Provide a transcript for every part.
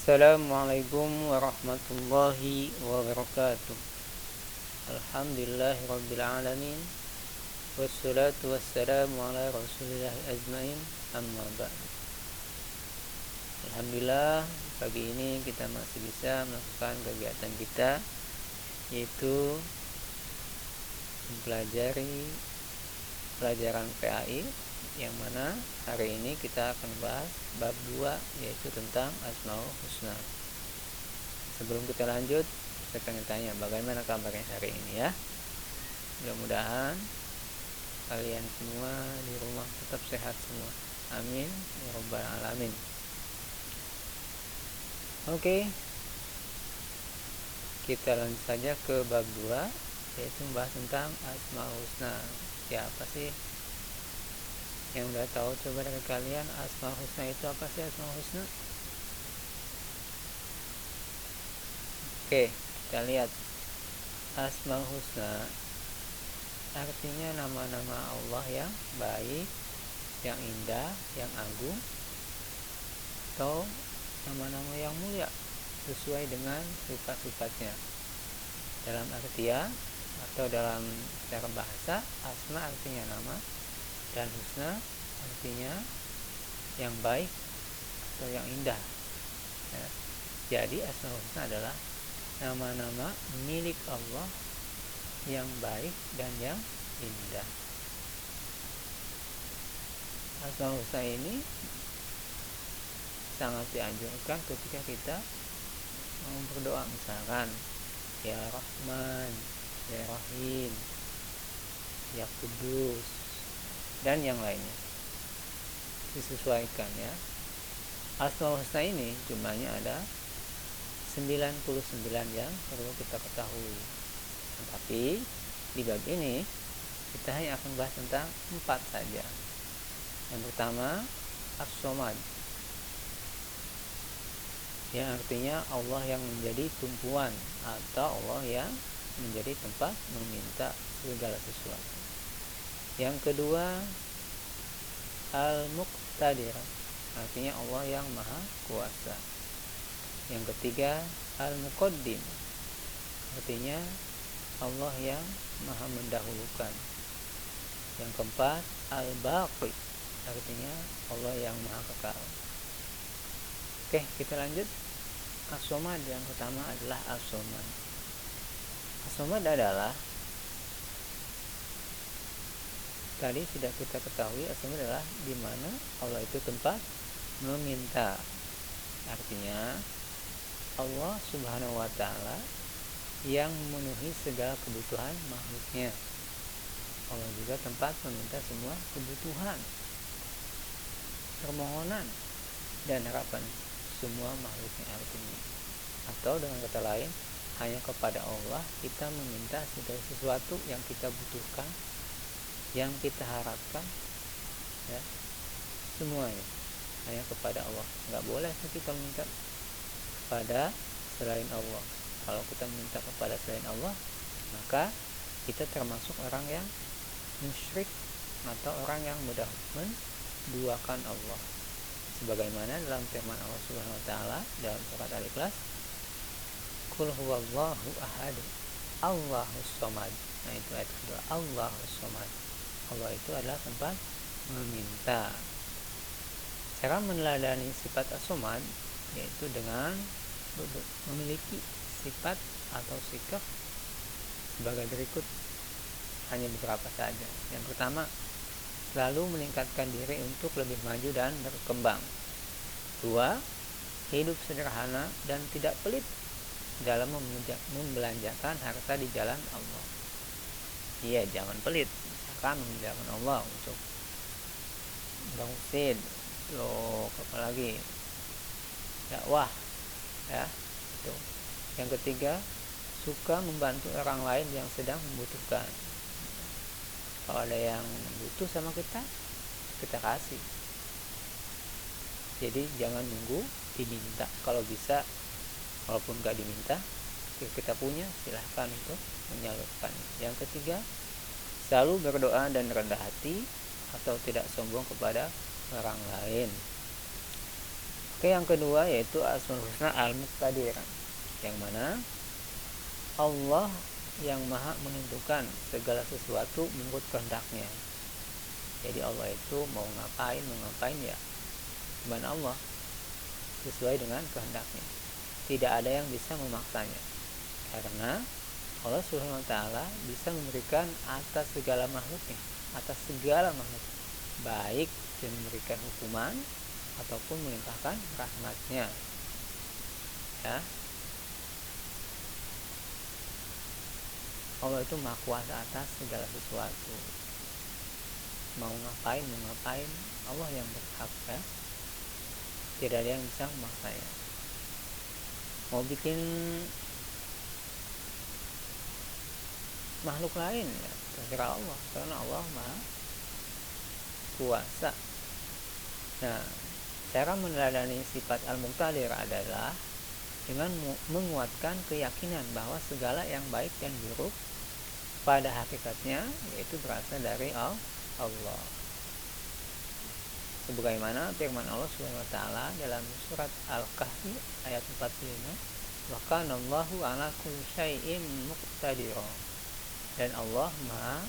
Assalamualaikum warahmatullahi wabarakatuh. Alhamdulillahirabbil alamin. Wassalatu wassalamu ala Rasulillah ajmain. Amma ba'du. Alhamdulillah, pagi ini kita masih bisa melakukan kegiatan kita, yaitu mempelajari pelajaran PAI, yang mana hari ini kita akan bahas bab 2, yaitu tentang Asmaul Husna. Sebelum kita lanjut, saya pengen tanya bagaimana kabarnya hari ini ya. Mudah-mudahan kalian semua di rumah tetap sehat semua. Amin ya rabbal alamin. Oke, kita lanjut saja ke bab 2, yaitu membahas tentang Asmaul Husna. Siapa sih yang udah tahu? Coba dari kalian, Asmaul Husna itu apa sih? Asmaul Husna, oke, kita lihat. Asmaul Husna artinya nama-nama Allah yang baik, yang indah, yang agung, atau nama-nama yang mulia sesuai dengan sifat-sifatnya. Dalam artian atau dalam cara bahasa, asma artinya nama dan husna artinya yang baik atau yang indah ya. Jadi Asmaul Husna adalah nama-nama milik Allah yang baik dan yang indah. Asmaul Husna ini sangat dianjurkan ketika kita mau berdoa, misalkan ya Rahman, ya Rahim, ya Kudus, dan yang lainnya. Disesuaikan ya. Asmaul Husna ini jumlahnya ada 99 yang perlu kita ketahui. Tapi di bab ini kita hanya akan bahas tentang 4 saja. Yang pertama, As-Somad, yang artinya Allah yang menjadi tumpuan atau Allah yang menjadi tempat meminta segala sesuatu. Yang kedua, Al-Muqtadir, artinya Allah yang maha kuasa. Yang ketiga, Al-Muqaddim, artinya Allah yang maha mendahulukan. Yang keempat, Al-Baqi, artinya Allah yang maha kekal. Oke, kita lanjut. As-Somad, yang pertama adalah As-Somad. As-Somad adalah, tadi sudah kita ketahui, As-Somad adalah di mana Allah itu tempat meminta. Artinya Allah Subhanahu wa ta'ala yang memenuhi segala kebutuhan makhluknya. Allah juga tempat meminta semua kebutuhan, permohonan, dan harapan semua makhluknya. Artinya, atau dengan kata lain, hanya kepada Allah kita meminta segala sesuatu yang kita butuhkan, yang kita harapkan ya, semuanya hanya kepada Allah. Nggak boleh kita minta kepada selain Allah. Kalau kita minta kepada selain Allah, maka kita termasuk orang yang musyrik atau orang yang mudah menduakan Allah. Sebagaimana dalam firman Allah Subhanahu wa taala dalam surat Al-Ikhlas, Qul huwallahu ahad, Allahus somad. Nah, itu ayat kedua, Allahus somad. Allah itu adalah tempat meminta. Cara meneladani sifat as-somad yaitu dengan memiliki sifat atau sikap sebagai berikut, hanya beberapa saja. Yang pertama, selalu meningkatkan diri untuk lebih maju dan berkembang. 2. Hidup sederhana dan tidak pelit dalam membelanjakan harta di jalan Allah. Iya, jangan pelit. Misalkan membelanjakan Allah untuk bangsid, apalagi dakwah ya, itu. Yang ketiga, suka membantu orang lain yang sedang membutuhkan. Kalau ada yang butuh sama kita, kita kasih. Jadi jangan nunggu diminta. Kalau bisa, walaupun gak diminta, kita punya, silahkan untuk menyalurkan. Yang ketiga, selalu berdoa dan rendah hati atau tidak sombong kepada orang lain. Oke, yang kedua yaitu Asmaul Husna Al-Muqtadir, yang mana Allah yang maha menentukan segala sesuatu menurut kehendaknya. Jadi Allah itu mau ngapain ya cuman Allah, sesuai dengan kehendaknya. Tidak ada yang bisa memaksanya, karena Allah Subhanahu wa taala bisa memberikan atas segala makhluknya, baik dengan memberikan hukuman ataupun melimpahkan rahmatnya. Ya, Allah itu maha kuasa atas segala sesuatu. Mau ngapain Allah yang berhak, ya. Tidak ada yang bisa memaksanya. Mau bikin makhluk lain, ya terserah Allah, karena Allah maha kuasa. Nah, cara meneladani sifat Al-Muqtadir adalah dengan menguatkan keyakinan bahwa segala yang baik dan buruk pada hakikatnya yaitu berasal dari Allah. Sebagaimana firman Allah Subhanahu wa taala dalam surat Al-Kahfi ayat 45, "Wa kana Allahu 'ala kulli syai'in muqtadira." Dan Allah maha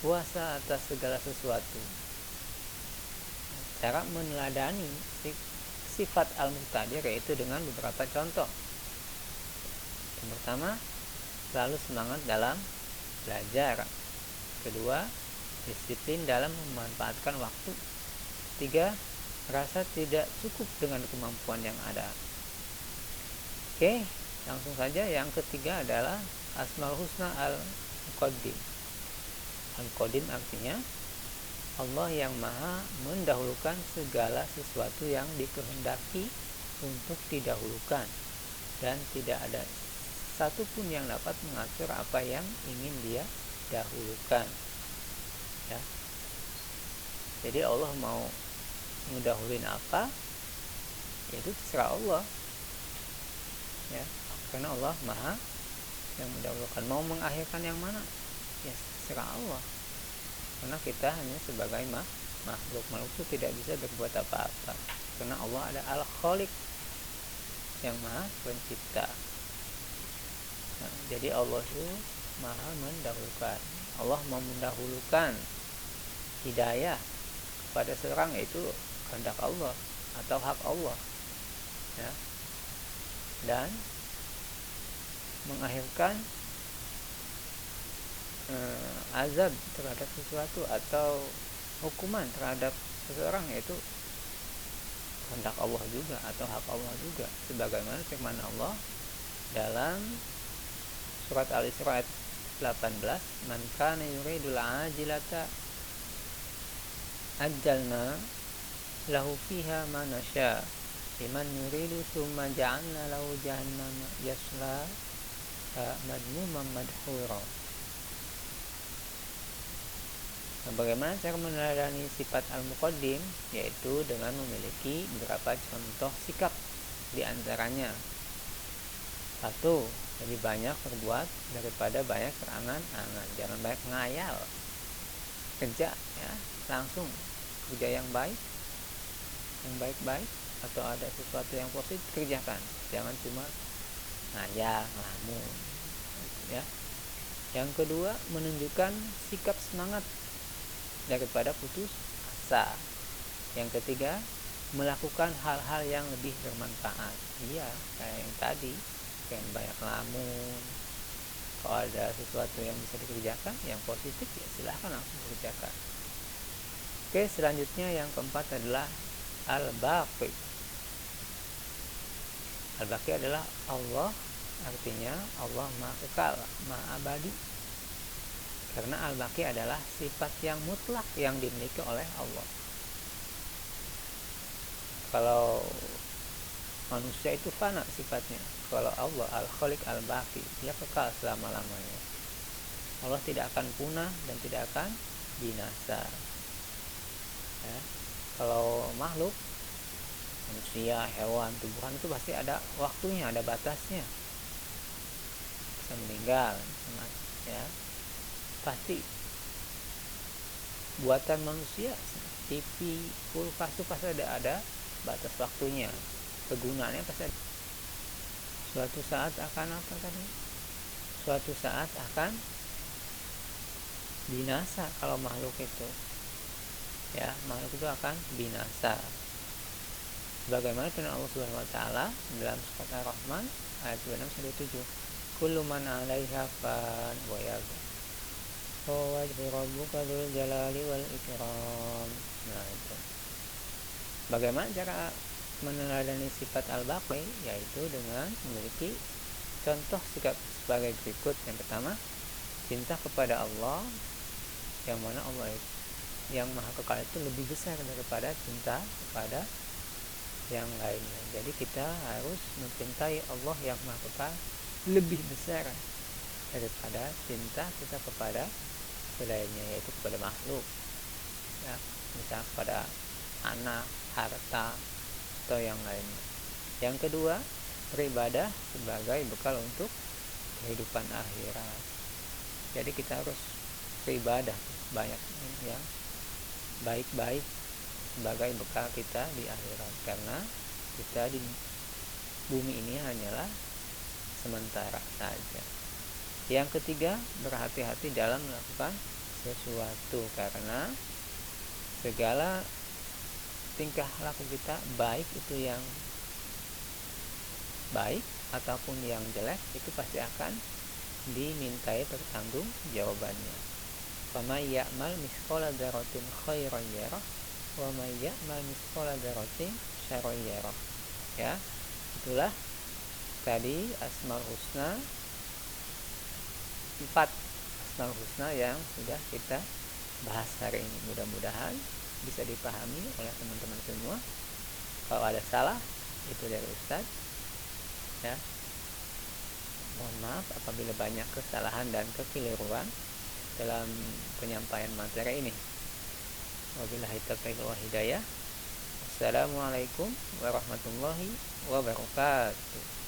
kuasa atas segala sesuatu. Cara meneladani sifat Al-Muqtadir yaitu dengan beberapa contoh. Yang pertama, selalu semangat dalam belajar. Kedua, disiplin dalam memanfaatkan waktu. Tiga, merasa tidak cukup dengan kemampuan yang ada. Oke, langsung saja. Yang ketiga adalah Asmaul Husna Al-Muqaddim. Al-Muqaddim artinya Allah yang maha mendahulukan segala sesuatu yang dikehendaki untuk didahulukan, dan tidak ada satupun yang dapat mengatur apa yang ingin dia dahulukan. Ya. Jadi Allah mau ngedahuluin apa, itu terserah Allah, ya, karena Allah maha yang mendahulukan. Mau mengakhirkan yang mana, ya terserah Allah, karena kita hanya sebagai makhluk itu tidak bisa berbuat apa-apa, karena Allah ada Al-Khaliq yang maha pencipta. Nah, jadi Allah itu maha mendahulukan. Allah mau mendahulukan hidayah pada seorang, yaitu kehendak Allah atau hak Allah, ya, dan mengakhirkan azab terhadap sesuatu atau hukuman terhadap seseorang, yaitu kehendak Allah juga atau hak Allah juga, sebagaimana firman Allah dalam surat Al-Isra ayat 18, "Man kana yuridul ajilata ajjalna lahu fiha ma nasya liman yuridu tsumma ja'alna lahu jahannama yasla madmuman madhura." Nah, bagaimana cara meneladani sifat Al-Muqaddim? Yaitu dengan memiliki beberapa contoh sikap. Di antaranya, satu, lebih banyak berbuat daripada banyak berangan-angan. Jangan banyak ngayal, kerja, ya, langsung kerja yang baik-baik, atau ada sesuatu yang positif kerjakan. Jangan cuma ngayal, ngelamun, ya. Yang kedua, menunjukkan sikap semangat daripada putus asa. Yang ketiga, melakukan hal-hal yang lebih bermanfaat. Iya, kayak yang tadi, jangan banyak ngelamun. Kalau ada sesuatu yang bisa dikerjakan yang positif, ya silahkan langsung kerjakan. Oke, selanjutnya yang keempat adalah Al-Baqi. Al-Baqi adalah Allah, artinya Allah maha kekal, maha abadi. Karena Al-Baqi adalah sifat yang mutlak yang dimiliki oleh Allah. Kalau manusia itu fana sifatnya, kalau Allah Al-Khaliq Al-Baqi, dia kekal selama-lamanya. Allah tidak akan punah dan tidak akan binasa, ya. Kalau makhluk, manusia, hewan, tumbuhan itu pasti ada waktunya, ada batasnya, bisa meninggal, ya. Pasti buatan manusia, TV, kulkas itu pasti ada batas waktunya. kegunaannya pasti suatu saat akan apa tadi, suatu saat akan binasa. Kalau makhluk itu ya, makhluk itu akan binasa. Bagaimana firman Allah Subhanahu wa taala dalam surat Ar-Rahman ayat 26-27, kullu man 'alaiha fan wa yabqa wajhu rabbuka dzul jalali wal ikram. Nah, itu. Bagaimana cara meneladani sifat al-baqi, yaitu dengan memiliki contoh sikap sebagai berikut. Yang pertama, cinta kepada Allah, yang mana Allah yang maha kekal itu lebih besar daripada cinta kepada yang lainnya. Jadi kita harus mencintai Allah yang maha kekal lebih besar daripada cinta kita kepada selainnya, yaitu kepada makhluk ya, misalnya kepada anak, harta, atau yang lainnya. Yang kedua, beribadah sebagai bekal untuk kehidupan akhirat. Jadi kita harus beribadah banyak yang baik-baik sebagai bekal kita di akhirat, karena kita di bumi ini hanyalah sementara saja. Yang ketiga, berhati-hati dalam melakukan sesuatu, karena segala tingkah laku kita, baik itu yang baik ataupun yang jelek, itu pasti akan dimintai pertanggung jawabannya. Faman ya'mal mithqala dzarratin khairan yarah wa man ya'mal mithqala dzarratin syarran yarah. Ya, itulah tadi Asmaul Husna, 4 Asmaul Husna yang sudah kita bahas hari ini. Mudah-mudahan bisa dipahami oleh teman-teman semua. Kalau ada salah, itu dari Ustaz ya. Mohon maaf apabila banyak kesalahan dan kekeliruan dalam penyampaian materi ini. Wabillahi taufiq wal hidayah. Assalamualaikum warahmatullahi wabarakatuh.